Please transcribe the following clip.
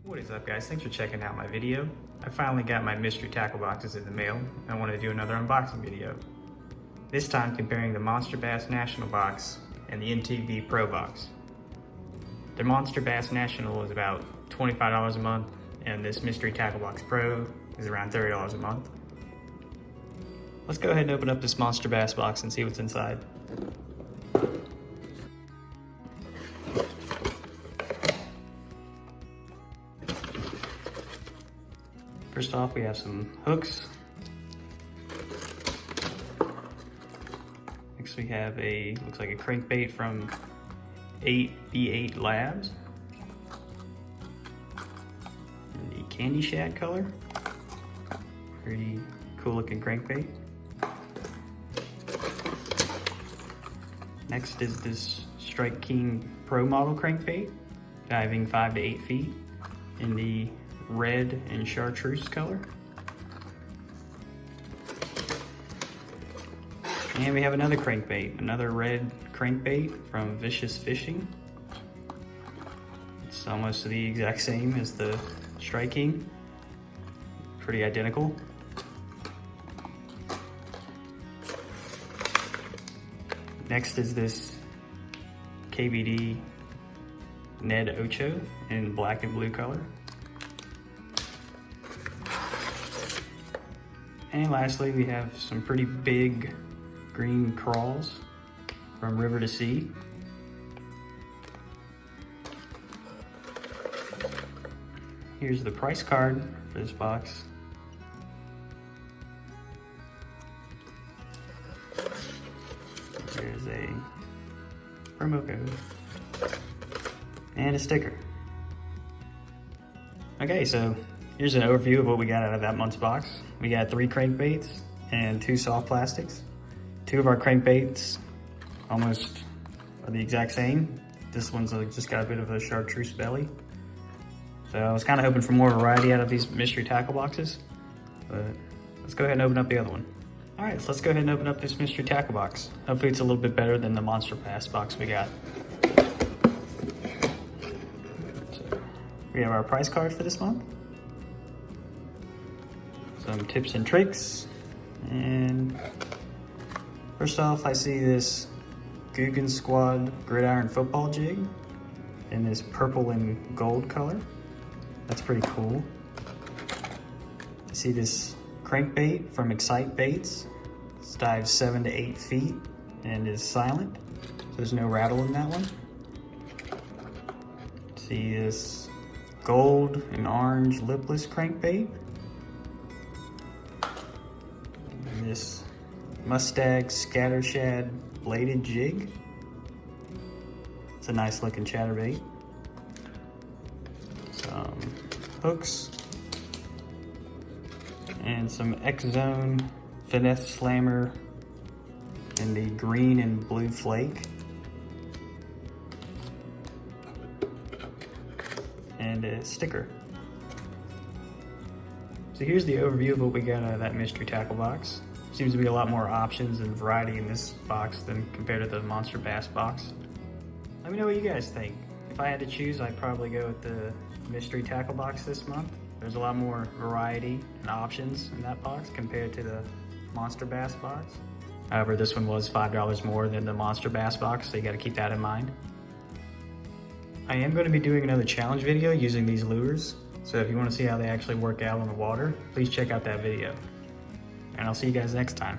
What is up, guys? Thanks for checking out my video. I finally got my mystery tackle boxes in the mail and I wanted to do another unboxing video. This time comparing the Monsterbass National box and the MTB Pro box. The Monsterbass National is about $25 a month and this mystery tackle box Pro is around $30 a month. Let's go ahead and open up this Monsterbass box and see what's inside. First off, we have some hooks. Next we have looks like a crankbait from 8B8 Labs. In the candy shad color. Pretty cool looking crankbait. Next is this Strike King Pro model crankbait, diving 5 to 8 feet in the red and chartreuse color. And we have another crankbait, another red crankbait from Vicious Fishing. It's almost the exact same as the Strike King. Pretty identical. Next is this KBD Ned Ocho in black and blue color. And lastly, we have some pretty big green crawls from River to Sea. Here's the price card for this box. There's a promo code and a sticker. Okay, so here's an overview of what we got out of that month's box. We got 3 crankbaits and 2 soft plastics. 2 of our crankbaits almost are the exact same. This one's just got a bit of a chartreuse belly. So I was kind of hoping for more variety out of these mystery tackle boxes, but let's go ahead and open up the other one. All right, so let's go ahead and open up this mystery tackle box. Hopefully it's a little bit better than the Monsterbass box we got. So we have our price card for this month. Some tips and tricks, and first off, I see this Guggen Squad gridiron football jig in this purple and gold color. That's pretty cool. I see this crankbait from Excite Baits. This dives 7 to 8 feet and is silent, so there's no rattle in that one. See this gold and orange lipless crankbait. This Mustang Scattershad bladed jig. It's a nice looking chatterbait. Some hooks and some X-Zone finesse slammer in the green and blue flake, and a sticker. So here's the overview of what we got out of that mystery tackle box. Seems to be a lot more options and variety in this box than compared to the Monsterbass box. Let me know what you guys think. If I had to choose, I'd probably go with the mystery tackle box this month. There's a lot more variety and options in that box compared to the Monsterbass box. However, this one was $5 more than the Monsterbass box, so you gotta keep that in mind. I am gonna be doing another challenge video using these lures. So if you wanna see how they actually work out on the water, please check out that video. And I'll see you guys next time.